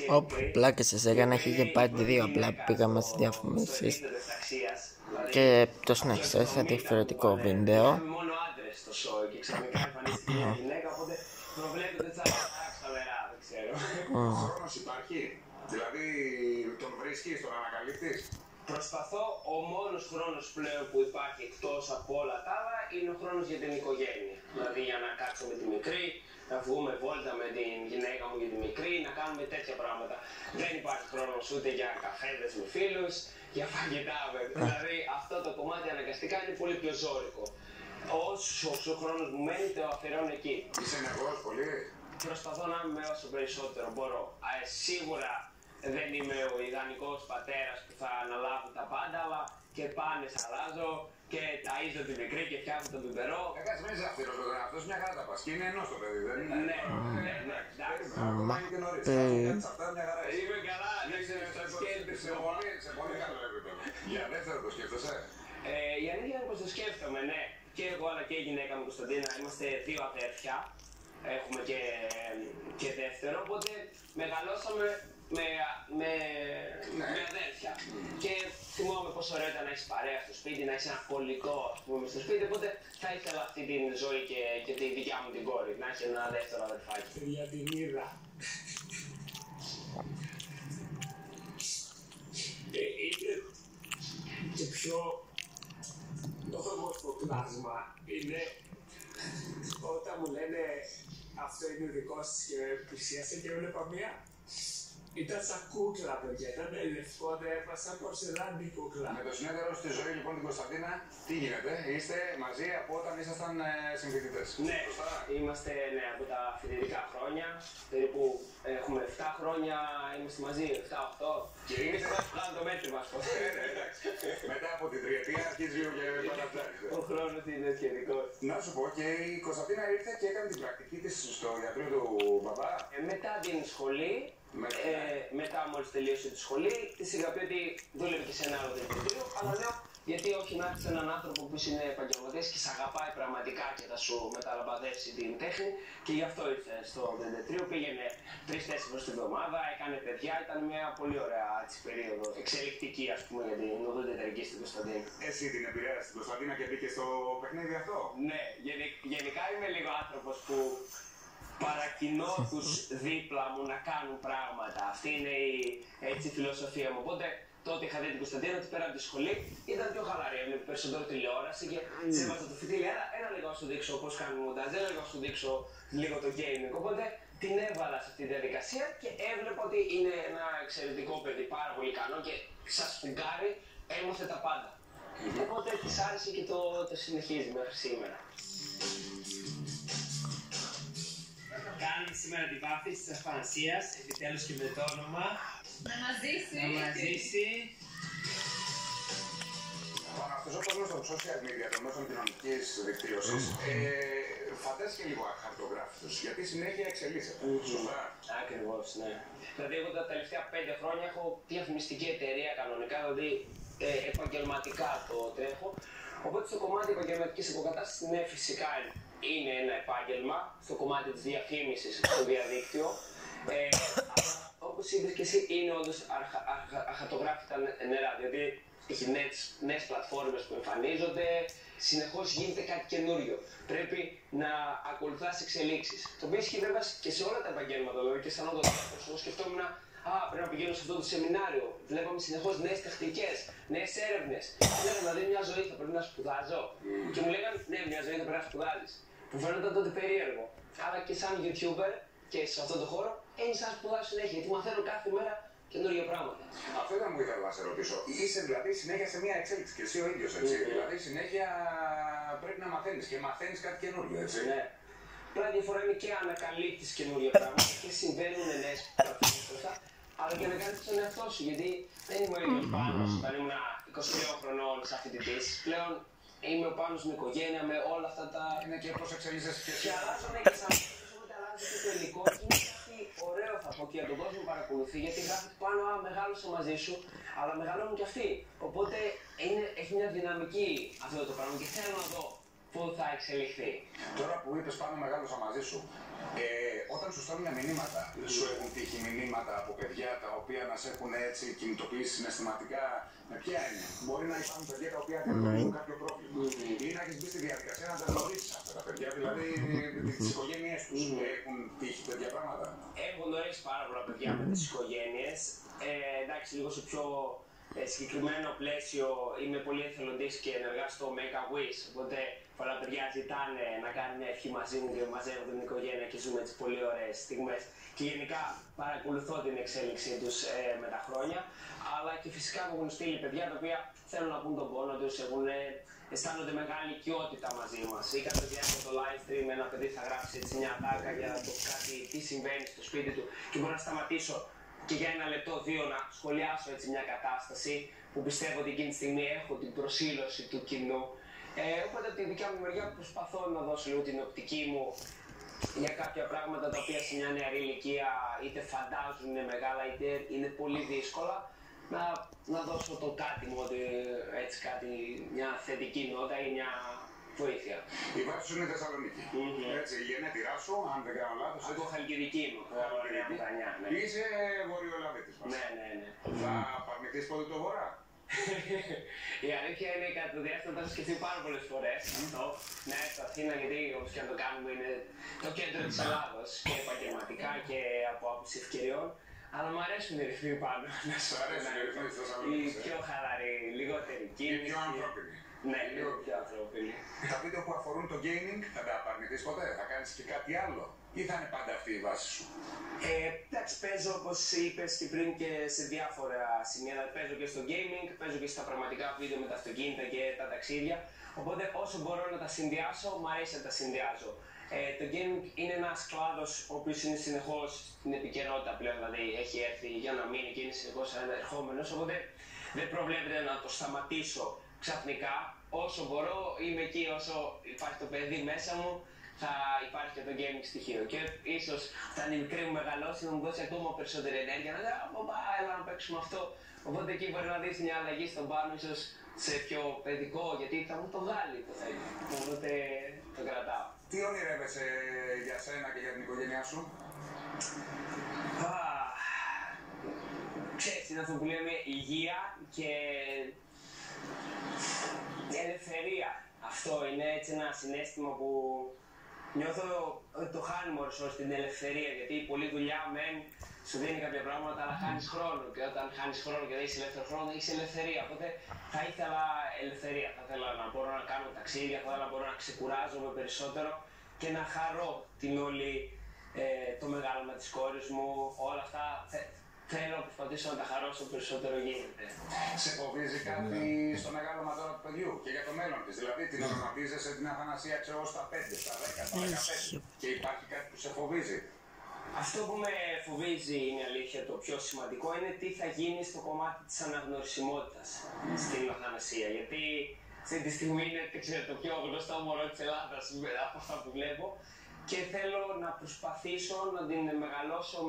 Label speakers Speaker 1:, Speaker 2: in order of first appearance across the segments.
Speaker 1: Όπου πλάκες σας έκανα, έχει και πάρει δύο, απλά πήγαμε στις διαφημίσεις και το συνέχισα σε διαφορετικό βίντεο.
Speaker 2: Μόνο άντρες στο σόι και ξαφνικά εμφανίστηκε μια γυναίκα, οπότε προβλέπετε ότι θα αλλάξει τα νερά, δεν ξέρω.
Speaker 3: Χρόνος υπάρχει, δηλαδή τον βρίσκεις, τον ανακαλύπτεις.
Speaker 2: Προσπαθώ, ο μόνος χρόνος πλέον που υπάρχει εκτός από όλα τα άλλα είναι ο χρόνος για την οικογένεια. Δηλαδή για να κάτσω με τη μικρή, να βγούμε βόλτα με την γυναίκα μου για τη μικρή, να κάνουμε τέτοια πράγματα. Δεν υπάρχει χρόνος ούτε για καφέδες με φίλους, για φαγητά. Δηλαδή αυτό το κομμάτι αναγκαστικά είναι πολύ πιο ζώρικο. Όσο χρόνος μου μένει το αφιερώνω εκεί.
Speaker 3: Είσαι ενεργός πολύ.
Speaker 2: Προσπαθώ να είμαι όσο περισσότερο μπορώ. Σίγουρα δεν είμαι ο ιδανικός πατέρας που θα αναλάβει τα πάντα, αλλά και πάνε αλλάζω και ταΐζω τη μικρή και φτιάχνω τον πιπερό.
Speaker 3: Κάτσε μέσα αυτός, αυτός μια χαρά τα πας και είναι ενός το παιδί, δεν είναι.
Speaker 2: Ναι, εντάξει.
Speaker 3: Ακόμα είναι και νωρίς. Αυτά μια χαρά.
Speaker 2: Είμαι καλά, δεν ξέρω, θα σκέφτεσαι.
Speaker 3: Σε πολύ καλό επίπεδο. Για δεύτερο το σκέφτεσαι.
Speaker 2: Η αλήθεια είναι πως το σκέφτομαι, ναι. Και εγώ αλλά και η γυναίκα μου Κωνσταντίνα είμαστε δύο αδέρφια. Έχουμε και δεύτερο, οπότε μεγαλώσαμε με αδέρφια. Και θυμάμαι πόσο ωραίο ήταν να έχεις παρέα στο σπίτι, να έχεις ένα κολλικό ας πούμε στο σπίτι, οπότε θα ήθελα αυτή τη ζωή και τη δικιά μου την κόρη, να έχει ένα δεύτερο αδερφάκι.
Speaker 4: Για την είδα. Είναι και πιο όμορφο πλάσμα είναι όταν μου λένε αυτό είναι δικό σας και πλησίασε και έβλεπα μία. Ήταν σαν κούκλα, παιδιά. Ήταν λευκό, έπασα πορσελάντη κούκλα.
Speaker 3: Με το συνέδριο στη ζωή λοιπόν την Κωνσταντίνα, τι γίνεται, είστε μαζί από όταν ήσασταν συμφοιτητές.
Speaker 2: Ναι, είμαστε από τα φοιτητικά χρόνια. Περίπου έχουμε 7 χρόνια, είμαστε μαζί, 7-8.
Speaker 3: Και είστε
Speaker 2: Βγάλω το μέτρη μας.
Speaker 3: μετά από την τριετία αρχίζει λίγο και παραπλάνησε.
Speaker 2: Ο χρόνος είναι σχετικός.
Speaker 3: Να σου πω και η Κωνσταντίνα ήρθε και έκανε την πρακτική της στο ιατρείο του μπαμπά.
Speaker 2: Μετά την σχολή, μετά μόλις τελείωσε τη σχολή, της είχα πει ότι δούλευε και σε ένα άλλο δεντρικό, αλλά λέω γιατί όχι να έχεις έναν άνθρωπο που είναι επαγγελματίας και σε αγαπάει πραγματικά και θα σου μεταλαμπαδεύσει την τέχνη και γι' αυτό ήρθε στο δεντρικό, πήγαινε 3-4 φορές την εβδομάδα, έκανε παιδιά, ήταν μια πολύ ωραία περίοδο, εξελικτική ας πούμε για την οδοντιατρική στην Κωνσταντίνα.
Speaker 3: Εσύ την επηρέασες στην Κωνσταντίνα και μπήκε στο παιχνίδι αυτό.
Speaker 2: Ναι, γενικά είμαι λίγο άνθρωπος που παρακινώ τους δίπλα μου να κάνουν πράγματα. Αυτή είναι η φιλοσοφία μου. Οπότε τότε είχα δει την Κωνσταντίνα ότι πέρα από τη σχολή ήταν πιο χαλαρή. Έβλεπε περισσότερο τηλεόραση και σε έβαζα το φοιτήλι. Άρα ένα λίγο να σου δείξω πώς κάνουν μοντάζ, ένα λίγο να σου δείξω λίγο το gaming. Οπότε την έβαλα σε αυτή τη διαδικασία και έβλεπα ότι είναι ένα εξαιρετικό παιδί, πάρα πολύ ικανό και σαν σφουγγάρι έμαθε τα πάντα. Οπότε της άρεσε και το συνεχίζει μέχρι σήμερα. Κάνουμε σήμερα τη βάφτιση της Αφανασίας, επιτέλους και με το όνομα.
Speaker 5: Να μας ζήσει.
Speaker 2: Να μας ζήσει.
Speaker 3: Αυτός ο κόσμος των social media, των μέσων κοινωνικής δικτύωσης, φαντάζεσαι και λίγο αχαρτογράφητος, γιατί συνέχεια εξελίσσεται. Σωστά.
Speaker 2: Ακριβώς, ναι. Δηλαδή, εγώ τα τελευταία 5 χρόνια έχω διαφημιστική εταιρεία κανονικά, δηλαδή επαγγελματικά το τρέχω. Οπότε στο κομμάτι επαγγελματικής υποκατάστασης, ναι, φυσικά είναι ένα επάγγελμα στο κομμάτι της διαφήμισης στο διαδίκτυο. Όπως είπες και εσύ, είναι όντως αχαρτογράφητα νερά, διότι έχει νέες πλατφόρμες που εμφανίζονται, συνεχώς γίνεται κάτι καινούριο. Πρέπει να ακολουθάς εξελίξεις. Το οποίο ισχύει βέβαια και σε όλα τα επαγγέλματα, δηλαδή και σαν οδοντίατρος. Εγώ σκεφτόμουν, πρέπει να πηγαίνω σε αυτό το σεμινάριο. Βλέπαμε συνεχώς νέες τεχνικές, νέες έρευνες. Έλεγα δηλαδή μια ζωή θα πρέπει να σπουδάζω. Και μου λέγανε, ναι, μια ζωή θα πρέπει να σπουδάζεις. Που φαίνονταν τότε περίεργο. Αλλά και σαν YouTuber και σε αυτόν τον χώρο, είναι σαν σπουδάζω συνέχεια. Γιατί μαθαίνω κάθε μέρα καινούργια πράγματα.
Speaker 3: Αυτό ήταν που ήθελα να σε ρωτήσω. Είσαι δηλαδή συνέχεια σε μια εξέλιξη και εσύ ο ίδιος έτσι. Δηλαδή συνέχεια πρέπει να μαθαίνεις και μαθαίνεις κάτι καινούριο έτσι.
Speaker 2: Ναι. Απλά διαφορά είναι και ανακαλύπτεις καινούργια πράγματα και συμβαίνουν νέες πράγματα. Αλλά και να κάνεις τον εαυτό σου. Γιατί δεν είμαι ο ίδιος Πάνος όταν ήμουν 22 χρονών σαν φοιτητής. Πλέον είμαι ο Πάνος με οικογένεια, με όλα αυτά τα.
Speaker 3: Είναι και πώς εξελίσσεσαι και εσύ.
Speaker 2: Και αλλάζομαι και σαν οπότε αλλάζει και το υλικό. Είναι κάτι ωραίο θα πω και για τον κόσμο που παρακολουθεί. Γιατί γράφει πάνω, μεγάλωσα μαζί σου, αλλά μεγαλώνουν και αυτοί. Οπότε έχει μια δυναμική αυτό το πράγμα και θέλω να δω πού θα εξελιχθεί.
Speaker 3: Τώρα που είπες πάνω μεγάλωσα μαζί σου, Όταν σου στέλνουν μηνύματα, σου έχουν τύχει μηνύματα από παιδιά τα οποία να σε έχουν έτσι κινητοποιήσει συναισθηματικά? Με ποια έννοια? Μπορεί να υπάρχουν παιδιά τα οποία έχουν κάποιο πρόβλημα ή να έχει μπει στη διαδικασία να τα γνωρίσει αυτά τα παιδιά, δηλαδή τις οικογένειές τους. Έχουν τύχει τέτοια πράγματα?
Speaker 2: Έχω γνωρίσει πάρα πολλά παιδιά με τις οικογένειες. Εντάξει, λίγο σε πιο συγκεκριμένο πλαίσιο είμαι πολύ εθελοντής και ενεργάς στο Make-A-Wish. Οπότε πολλά παιδιά ζητάνε να κάνουν μια ευχή μαζί μου και μαζεύονται την οικογένεια και ζούμε τις πολύ ωραίες στιγμές. Και γενικά παρακολουθώ την εξέλιξή τους με τα χρόνια. Αλλά και φυσικά μου έχουν στείλει παιδιά τα οποία θέλουν να πούν τον πόνο τους, αισθάνονται μεγάλη οικειότητα μαζί μας. Ή κάποια παιδιά από το live stream ένα παιδί θα γράψει έτσι μια τάκα για το κάτι, τι συμβαίνει στο σπίτι του και μπορώ να σταματήσω και για 1 λεπτό, 2 να σχολιάσω έτσι μια κατάσταση που πιστεύω ότι εκείνη τη στιγμή έχω την προσήλωση του κοινού. Οπότε από τη δικιά μου μεριά προσπαθώ να δώσω λίγο την οπτική μου για κάποια πράγματα τα οποία σε μια νεαρή ηλικία είτε φαντάζουν είναι μεγάλα είτε είναι πολύ δύσκολα. Να δώσω το κάτι μου, έτσι κάτι, μια θετική νότα ή μια βοήθεια.
Speaker 3: Η βάση σου είναι Θεσσαλονίκη. Έτσι, η γενέτειρά σου, αν δεν κάνω λάθος.
Speaker 2: Από Χαλκιδική μου.
Speaker 3: Είσαι Βορειοελλαδίτης μας.
Speaker 2: Ναι.
Speaker 3: Θα παρνηθείς πότε το Βορρά?
Speaker 2: Η αλήθεια είναι κατά το διάστημα θα σκεφτεί πάρα πολλές φορές αυτό. Ναι, στο Αθήνα, γιατί όπως και να το κάνουμε είναι το κέντρο της Ελλάδος και επαγγελματικά και από άποψη ευκαιριών. Αλλά μου αρέσουν οι ρυθμοί πάνω.
Speaker 3: Σου αρέσουν οι ρυθμοί της Θεσσαλονίκης?
Speaker 2: Η πιο χαλαρή, λιγότερη κίνηση.
Speaker 3: Η πιο ανθρώπινη.
Speaker 2: Ναι, λίγο πιο ανθρώπινη.
Speaker 3: Τα βίντεο που αφορούν το gaming θα τα απαρνηθείς ποτέ? Θα κάνεις και κάτι άλλο ή θα είναι πάντα αυτή η βάση σου?
Speaker 2: Εντάξει, παίζω όπως είπες και πριν και σε διάφορα σημεία. Παίζω και στο gaming, παίζω και στα πραγματικά βίντεο με τα αυτοκίνητα και τα ταξίδια. Οπότε όσο μπορώ να τα συνδυάσω, μου αρέσει να τα συνδυάζω. Το gaming είναι ένας κλάδος ο οποίος είναι συνεχώς στην επικαιρότητα πλέον, δηλαδή έχει έρθει για να μείνει και είναι συνεχώς ερχόμενος. Οπότε δεν προβλέπεται να το σταματήσω ξαφνικά. Όσο μπορώ, είμαι εκεί όσο υπάρχει το παιδί μέσα μου, θα υπάρχει και το gaming στοιχείο. Και ίσως όταν η μικρή μου μεγαλώσει να μου δώσει ακόμα περισσότερη ενέργεια, να λέω έλα να παίξουμε αυτό. Οπότε εκεί μπορεί να δεις μια αλλαγή στον πάνω, ίσως σε πιο παιδικό, γιατί θα μου το βγάλει το θέμα. Οπότε το κρατάω.
Speaker 3: Τι ονειρεύεσαι για σένα και για την οικογένειά σου?
Speaker 2: Ξέρεις, είναι αυτό που λέμε υγεία και ελευθερία. Αυτό είναι έτσι ένα συναίσθημα που νιώθω ότι το χάνουμε ώρες την ελευθερία, γιατί η πολλή δουλειά σου δίνει κάποια πράγματα, αλλά χάνεις χρόνο. Και όταν χάνεις χρόνο και δεν έχεις ελεύθερο χρόνο, έχεις ελευθερία. Οπότε θα ήθελα ελευθερία. Θα ήθελα να μπορώ να κάνω ταξίδια, θα ήθελα να μπορώ να ξεκουράζομαι περισσότερο και να χαρώ την όλη το μεγάλωμα της κόρης μου. Όλα αυτά θέλω να προσπαθήσω να τα χαρώ όσο περισσότερο γίνεται.
Speaker 3: Σε φοβίζει κάτι στο μεγάλωμα τώρα του παιδιού και για το μέλλον της? Δηλαδή την οραματίζεσαι την Αθανασία, ξέρω, στα 5, στα 10, στα 15 και υπάρχει κάτι που σε φοβίζει?
Speaker 2: Αυτό που με φοβίζει, είναι αλήθεια, το πιο σημαντικό είναι τι θα γίνει στο κομμάτι της αναγνωρισιμότητας στην Αθανασία. Γιατί αυτή τη στιγμή είναι το πιο γνωστό μωρό της Ελλάδας από αυτά που βλέπω και θέλω να προσπαθήσω να την μεγαλώσω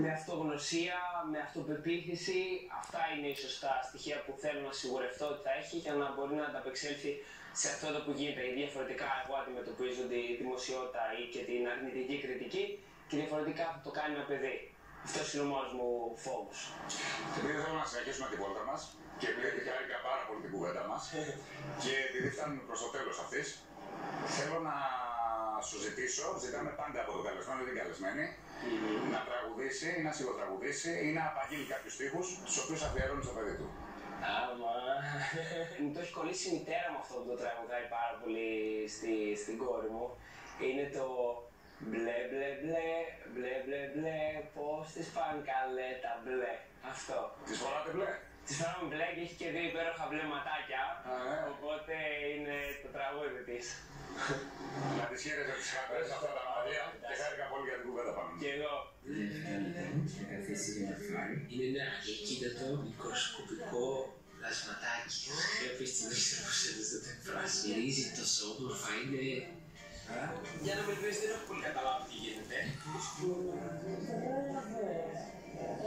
Speaker 2: με αυτογνωσία, με αυτοπεποίθηση. Αυτά είναι ίσως τα στοιχεία που θέλω να σιγουρευτώ ότι θα έχει για να μπορεί να ανταπεξέλθει σε αυτό το που γίνεται. Διαφορετικά εγώ αντιμετωπίζω τη δημοσιότητα ή και την αρνητική κριτική και διαφορετικά θα το κάνει ένα παιδί. Αυτός είναι ο μόνος μου φόβος.
Speaker 3: Επειδή θέλω να συνεχίσουμε την βόλτα μας και επειδή χάρηκα πάρα πολύ την κουβέντα μας και επειδή φτάνουμε προς το τέλος αυτής, θέλω να σου ζητήσω, ζητάμε πάντα από τον καλεσμένο ή την καλεσμένη, να τραγουδήσει ή να σιγοτραγουδήσει ή να απαγγείλει κάποιους στίχους τους οποίους αφιερώνει στο παιδί του.
Speaker 2: Μου το έχει κολλήσει η μητέρα μου αυτό που το τραγουδάει πάρα πολύ στην κόρη μου. Είναι το μπλε μπλε μπλε, μπλε μπλε μπλε, πώς τις πάνε καλέ τα μπλε. Αυτό.
Speaker 3: Τις φοράτε μπλε?
Speaker 2: Τις φοράμε μπλε και έχει και 2 υπέροχα μπλε ματάκια, οπότε είναι το τραγούδι της.
Speaker 3: Να τις χαίρεσαι τις χάρτες αυτά τα μάτια και χάρηκα πολύ για την κουβέντα πάνω.
Speaker 2: Και εγώ.
Speaker 5: Είναι ένα ακίνητο μικροσκοπικό πλασματάκι. Και αυτή τη στιγμή ξέρω πώς θα το εκφράσει. Μυρίζει τόσο όμορφα, είναι...
Speaker 2: Για να με πεις, δεν έχω πολύ καταλάβει τι γίνεται.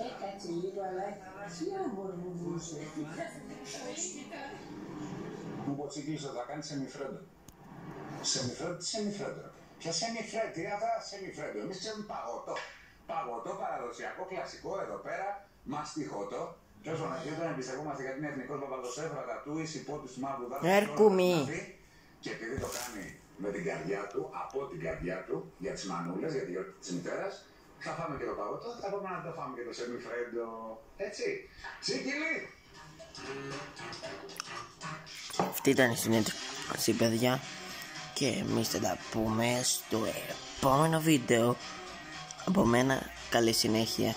Speaker 6: Έκατσε λίγο, αλλά τι άμπορ μου βούσε.
Speaker 3: Μου ποτσίγκλισα θα κάνει σεμιφρέντο. Σεμιφρέντο, τι σεμιφρέντο? Ποια σεμιφρέντο, τι είναι αυτά σεμιφρέντο. Εμείς ξέρουμε παγωτό. Παγωτό παραδοσιακό, κλασικό εδώ πέρα, μαστιχωτό. Ποιος όταν εμπιστευόμαστε γιατί είναι εθνικός Παπαδοσέφ, ρατατούις, υπότιτλοι του μαύρου δάσους.
Speaker 1: Ερκουμή.
Speaker 3: Και επειδή το κάνει με την καρδιά του, από την καρδιά του, για τις μανούλες, για τη γιορτή της μητέρας, θα φάμε και το παγωτό, θα πάμε να το φάμε και το σεμιφρέντο. Έτσι. Σίκυλη!
Speaker 1: Αυτή ήταν η συνέντευξη, παιδιά, και εμείς θα τα πούμε στο επόμενο βίντεο. Από μένα, καλή συνέχεια.